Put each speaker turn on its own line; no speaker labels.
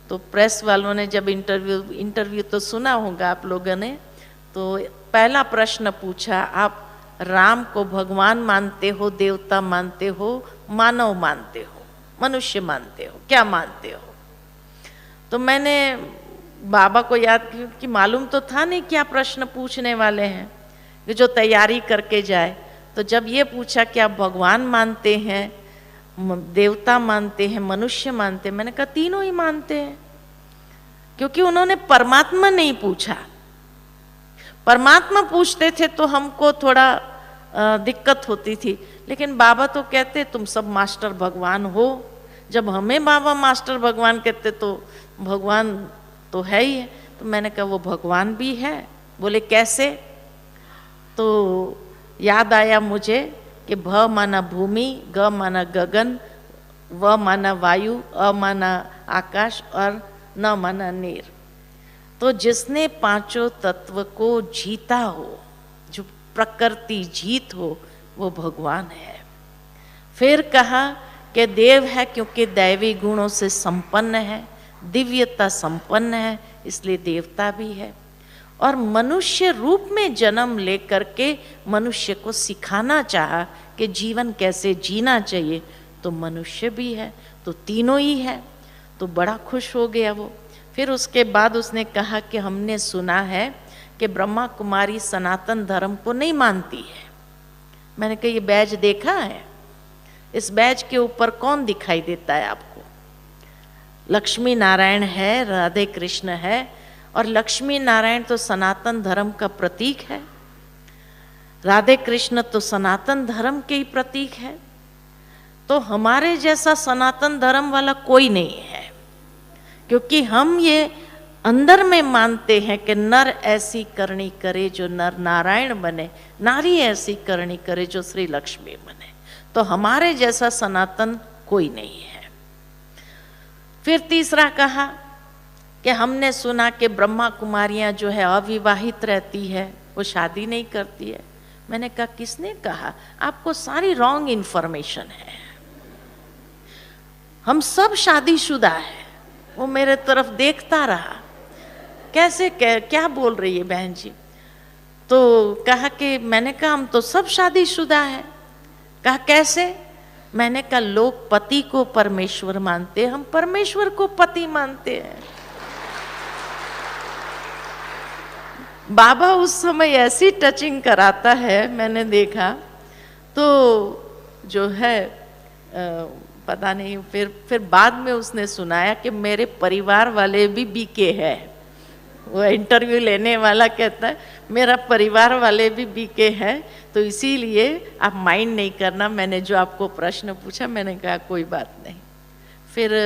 तो प्रेस वालों ने जब इंटरव्यू तो सुना होगा आप लोगों ने, तो पहला प्रश्न पूछा, आप राम को भगवान मानते हो, देवता मानते हो, मानव मानते हो, मनुष्य मानते हो, क्या मानते हो? तो मैंने बाबा को याद किया कि मालूम तो था नहीं क्या प्रश्न पूछने वाले हैं, कि जो तैयारी करके जाए। तो जब ये पूछा कि आप भगवान मानते हैं, देवता मानते हैं, मनुष्य मानते हैं, मैंने कहा तीनों ही मानते हैं, क्योंकि उन्होंने परमात्मा नहीं पूछा। परमात्मा पूछते थे तो हमको थोड़ा दिक्कत होती थी, लेकिन बाबा तो कहते तुम सब मास्टर भगवान हो। जब हमें बाबा मास्टर भगवान कहते तो भगवान तो है ही है। तो मैंने कहा वो भगवान भी है। बोले कैसे? तो याद आया मुझे कि भ माना भूमि, ग माना गगन, व माना वायु, अ माना आकाश और न माना नीर। तो जिसने पांचों तत्व को जीता हो, जो प्रकृति जीत हो, वो भगवान है। फिर कहा कि देव है क्योंकि दैवी गुणों से संपन्न है, दिव्यता संपन्न है, इसलिए देवता भी है। और मनुष्य रूप में जन्म लेकर के मनुष्य को सिखाना चाहा कि जीवन कैसे जीना चाहिए, तो मनुष्य भी है, तो तीनों ही है। तो बड़ा खुश हो गया वो। फिर उसके बाद उसने कहा कि हमने सुना है कि ब्रह्मा कुमारी सनातन धर्म को नहीं मानती है। मैंने कहा ये बैज देखा है? इस बैज के ऊपर कौन दिखाई देता है आपको? लक्ष्मी नारायण है, राधे कृष्ण है, और लक्ष्मी नारायण तो सनातन धर्म का प्रतीक है, राधे कृष्ण तो सनातन धर्म के ही प्रतीक है। तो हमारे जैसा सनातन धर्म वाला कोई नहीं है, क्योंकि हम ये अंदर में मानते हैं कि नर ऐसी करनी करे जो नर नारायण बने, नारी ऐसी करनी करे जो श्री लक्ष्मी बने। तो हमारे जैसा सनातन कोई नहीं है। फिर तीसरा कहा कि हमने सुना कि ब्रह्मा कुमारियां जो है अविवाहित रहती है, वो शादी नहीं करती है। मैंने कहा किसने कहा? आपको सारी रॉन्ग इंफॉर्मेशन है। हम सब शादीशुदा है। वो मेरे तरफ देखता रहा, कैसे क्या बोल रही है बहन जी? तो कहा कि मैंने कहा हम तो सब शादीशुदा है। कहा कैसे? मैंने कहा लोग पति को परमेश्वर मानते हैं, हम परमेश्वर को पति मानते हैं। बाबा उस समय ऐसी टचिंग कराता है, मैंने देखा। तो जो है पता नहीं, फिर बाद में उसने सुनाया कि मेरे परिवार वाले भी बीके हैं। वो इंटरव्यू लेने वाला कहता है मेरा परिवार वाले भी बीके हैं, तो इसीलिए आप माइंड नहीं करना, मैंने जो आपको प्रश्न पूछा। मैंने कहा कोई बात नहीं। फिर